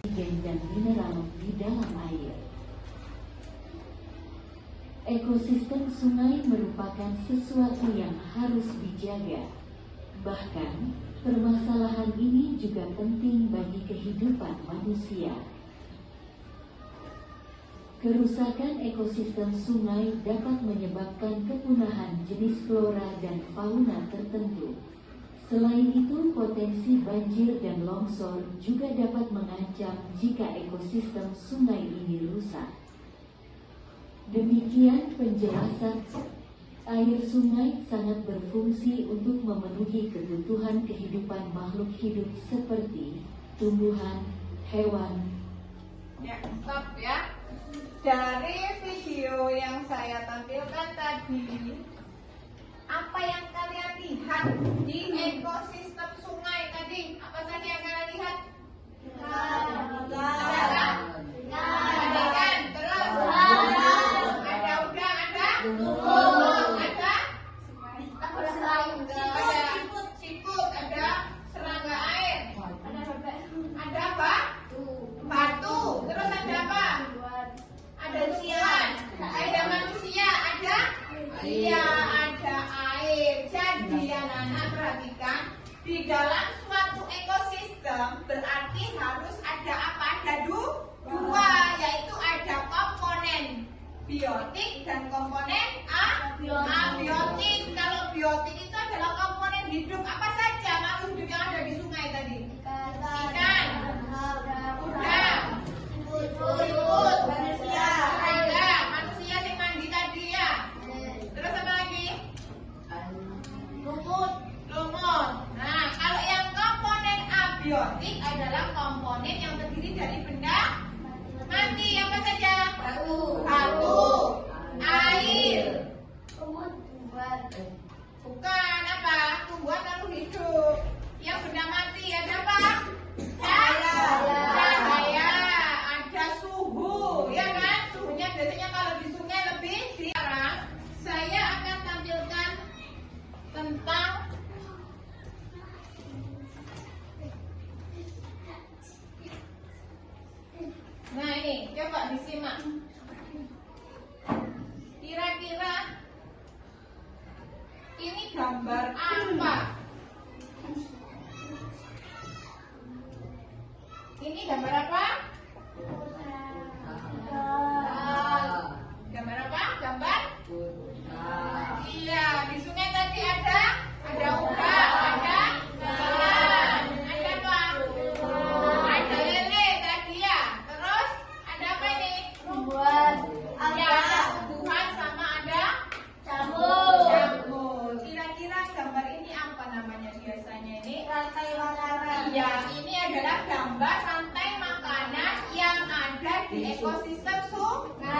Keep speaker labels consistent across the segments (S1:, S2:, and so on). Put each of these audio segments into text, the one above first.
S1: oksigen dan mineral di dalam air. Ekosistem sungai merupakan sesuatu yang harus dijaga. Bahkan, permasalahan ini juga penting bagi kehidupan manusia. Kerusakan ekosistem sungai dapat menyebabkan kepunahan jenis flora dan fauna tertentu. Selain itu, potensi banjir dan longsor juga dapat mengancam jika ekosistem sungai ini rusak. Demikian penjelasan. Air sungai sangat berfungsi untuk memenuhi kebutuhan kehidupan makhluk hidup seperti tumbuhan, hewan.
S2: Ya, stop ya. Dari video yang saya tampilkan tadi, apa yang kalian lihat di ekosistem sungai tadi? Apa saja yang kalian lihat? Ada kan? Terus ada udang, ada tumbuh, ada siput, ada serangga air, ada apa? Batu. Terus ada apa? Ada ikan, ada manusia, ada ada air. Jadi anak-anak perhatikan, di dalam suatu ekosistem berarti harus ada apa? Ada dua, yaitu ada komponen biotik dan komponen abiotik. Kalau biotik itu adalah komponen hidup. Apa saja makhluk hidup yang ada di sungai tadi? Ikan, udang, siput, manusia yang mandi tadi ya. Terus apa lagi? Lumut. Nah, kalau yang komponen abiotik adalah komponen yang terdiri dari benda mati. Apa saja? Batu, air. Bukan apa? Tumbuhan lalu hidup. Yang benda mati ada apa? Cahaya. Ada suhu, ya kan? Suhunya biasanya kalau di sungai lebih. Sekarang saya akan tampilkan tentang ini, coba disimak. Kira-kira ini gambar apa? Ini gambar apa? Gambar apa? Gambar? Iya, di sungai tadi ada udang, ada ikan, ada apa? Ada lele tadi ya. Terus ada apa ini? Ada tumbuhan sama ada jamur. Kira-kira gambar ini apa namanya biasanya ini?
S3: Rantai makanan.
S2: Iya, ini adalah gambar rantai makanan yang ada di ekosistem sungai.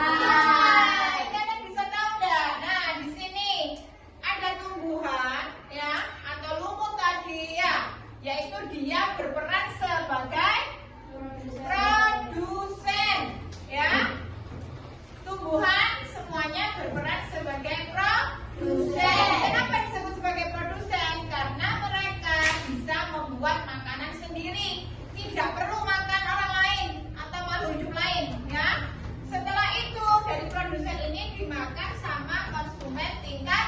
S2: Kalian bisa tahu enggak? Nah, di sini ada tumbuhan ya atau lumut tadi ya, yaitu dia berperan sebagai produsen ya. Tumbuhan semuanya berperan sebagai produsen. Kenapa disebut sebagai produsen? Karena mereka bisa membuat makanan sendiri, tidak perlu makan orang lain atau makhluk hidup lain ya. Setelah itu dari produsen ini dimakan sama konsumen tingkat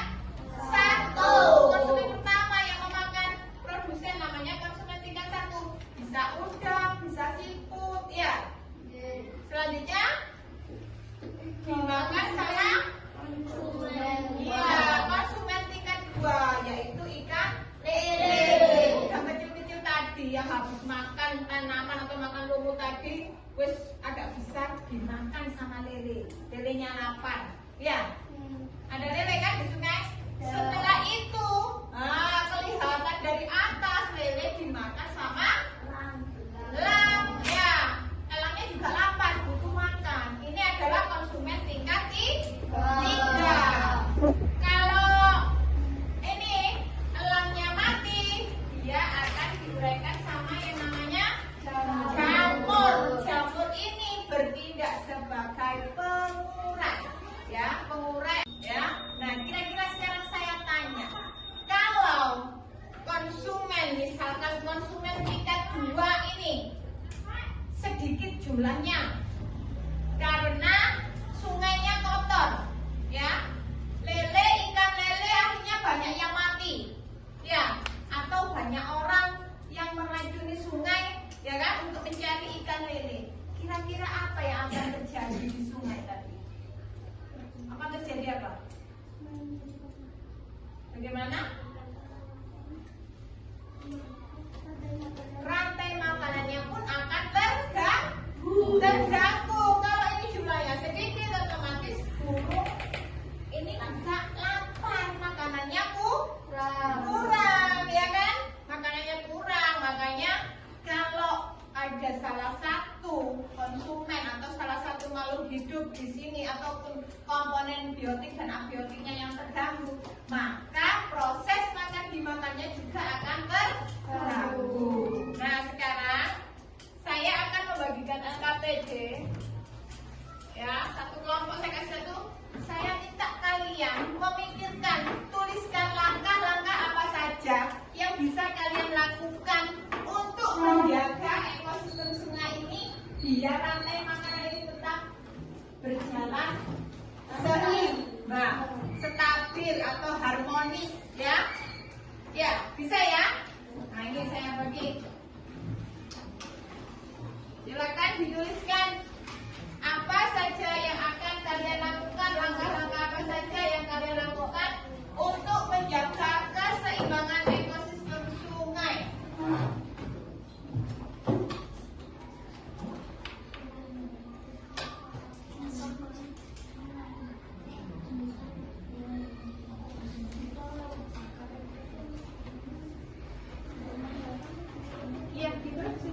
S2: 1. Konsumen pertama yang memakan produsen namanya konsumen tingkat 1. Bisa udang, bisa siput ya. Selanjutnya dimakan sama konsumen tingkat 2, yaitu ikan lele. Udang kecil-kecil tadi yang habis makan tanaman atau makan lumut tadi, wis agak bisa dimakan sama lele. Lelenya lapar ya. Ada lele kan di sungai? Setelah itu kelihatan dari atas lele dimakan sama elang ya. Elangnya juga lapar, butuh makan. Ini adalah konsumen tingkat 3. Kalau ini elangnya mati, dia akan diuraikan sama yang namanya jamur. Jamur ini bertindak sebagai pengurai ya, pengurai ya. Nah, kira-kira sekarang saya tanya, kalau konsumen misalkan konsumen tingkat 2 ini sedikit jumlahnya karena sungainya kotor, ya. Lele, ikan lele akhirnya banyak yang mati, ya. Atau banyak orang yang meracuni sungai, ya kan, untuk mencari ikan lele. Kira-kira apa yang akan terjadi di sungai tadi? Akan terjadi apa? Bagaimana? Rantai makanannya pun akan terganggu. Kalau ini jumlahnya sedikit, otomatis burung ini agak lapar, makanannya kurang, ya kan? Makanannya kurang, makanya kalau ada salah satu konsumen atau salah satu makhluk hidup di sini ataupun komponen biotik dan abiotiknya yang terganggu, maka proses makan dimakannya juga akan terganggu. Nah, sekarang saya akan membagikan LKPD, ya, satu kelompok saya kasih satu. Saya minta kalian memikirkan, tuliskan langkah-langkah apa saja yang bisa kalian lakukan untuk menjaga ekosistem sungai ini biar rantai makanan ini tetap berjalan seimbang, stabil atau harmonis, ya. Ya, bisa ya? Nah, ini saya bagi. Silakan dituliskan apa saja yang akan kalian lakukan, langkah-langkah apa saja yang kalian lakukan untuk menjaga keseimbangan ekosistem sungai. Iya, gitu sih.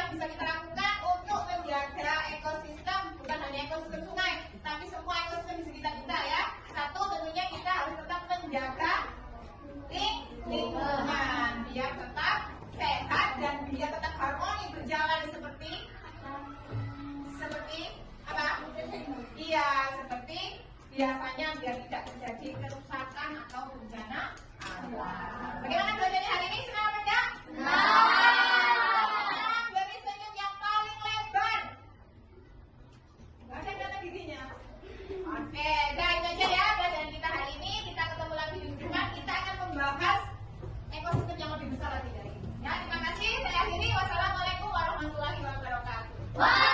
S2: yang bisa kita lakukan untuk menjaga ekosistem, bukan hanya ekosistem sungai, tapi semua ekosistem di sekitar kita ya. Satu, tentunya kita harus tetap menjaga lingkungan biar tetap sehat dan biar tetap harmoni berjalan seperti apa? Iya, seperti biasanya biar tidak terjadi kerusakan atau bencana alam. Bagaimana belajarnya hari ini? Senang apa enggak? Senang. Beri senyum yang paling lebar. Ada yang kata giginya. Oke, dan itu aja ya pelajaran kita hari ini. Kita ketemu lagi di depan. Kita akan membahas ekosistem yang lebih besar lagi dari ini. Ya, terima kasih. Saya akhiri. Wassalamualaikum warahmatullahi wabarakatuh.